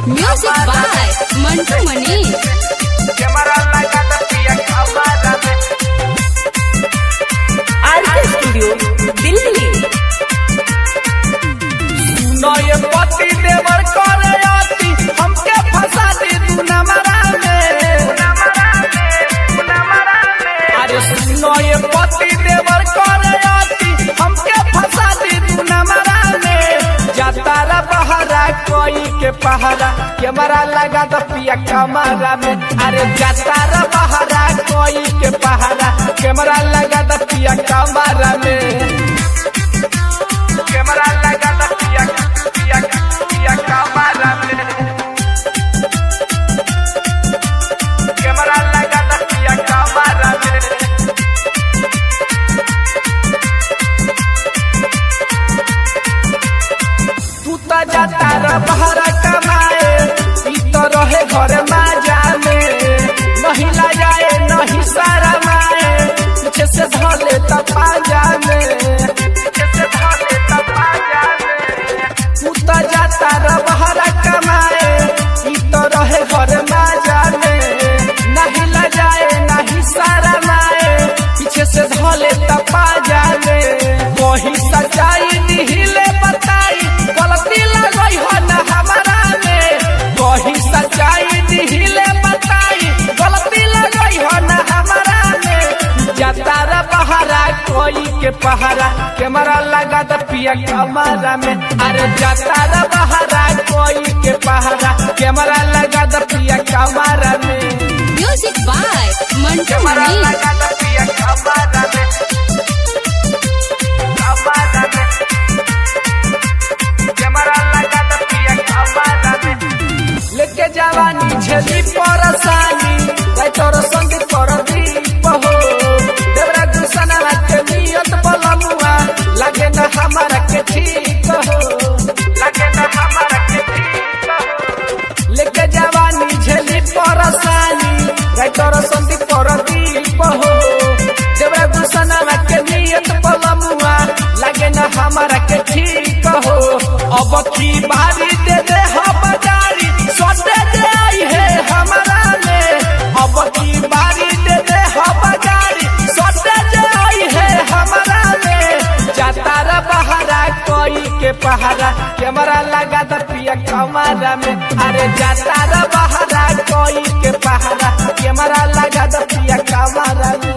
Music by Mantu Mani. RK Studio Delhi. नए पति देवर करे आती हमके फंसा दी तू नमरा में। अरे नए पति देवर करे आती हमके फंसा दी तू नमरा में। जातारा बहरा कोई के पहरा कैमरा लगा दो पिया कमरा में। अरे जातारा बहरा कोई के पहरा कैमरा लगा दो पिया कमरा में। कैमरा लगा दो पिया कमरा में। कैमरा लगा दो पिया कमरा में। तू तो जाता रा बहरा कमाए ई तो रहे घर माजा में। नहीं ला जाए नहीं सारा माए पीछे से धले तो पाजा में। तू तो जाता रा बहरा कमाए ई तो रहे घर माजा में। नहीं ला जाए नहीं सारा माए पीछे से धले तो पाजा में। वही सच्चाई दिहिले बताई गलती लगई हो न हमारा में। वही सच्चाई दिहिले बताई गलती लगई हो न हमारा में। जातारा बहरा कोई के पहरा कैमरा लगा दो पिया कमरा में। अरे जातारा बहरा कोई के पहरा कैमरा लगा दो पिया कमरा में। म्यूजिक बाय मंटू कैमरा मनी। लगा दो पिया कमरा में। कमरा में कैमरा लगा दो पिया कमरा में। लेके जवानी झेली परेशानी भाई तोर संग कर दीप हो। देवरा गुलशन के नियत बलमुआ लगे न हमारा के ठीक हो। लगे न हमारा के ठीक हो। लेके जवानी झेली परेशानी भाई तोर संग कर दीप हो। देवरा गुलशन के नियत बलमुआ लगे न हमारा के ठीक हो। अब की बारी दे दे हम गाड़ी सोते दे आई है हमारा में। अब की बारी दे दे हम गाड़ी सोते दे आई है हमारा में। जातारा बहरा कोई के पहरा कैमरा लगा दो पिया कमरा में। अरे जातारा बहरा कोई के पहरा कैमरा लगा दो पिया कमरा में।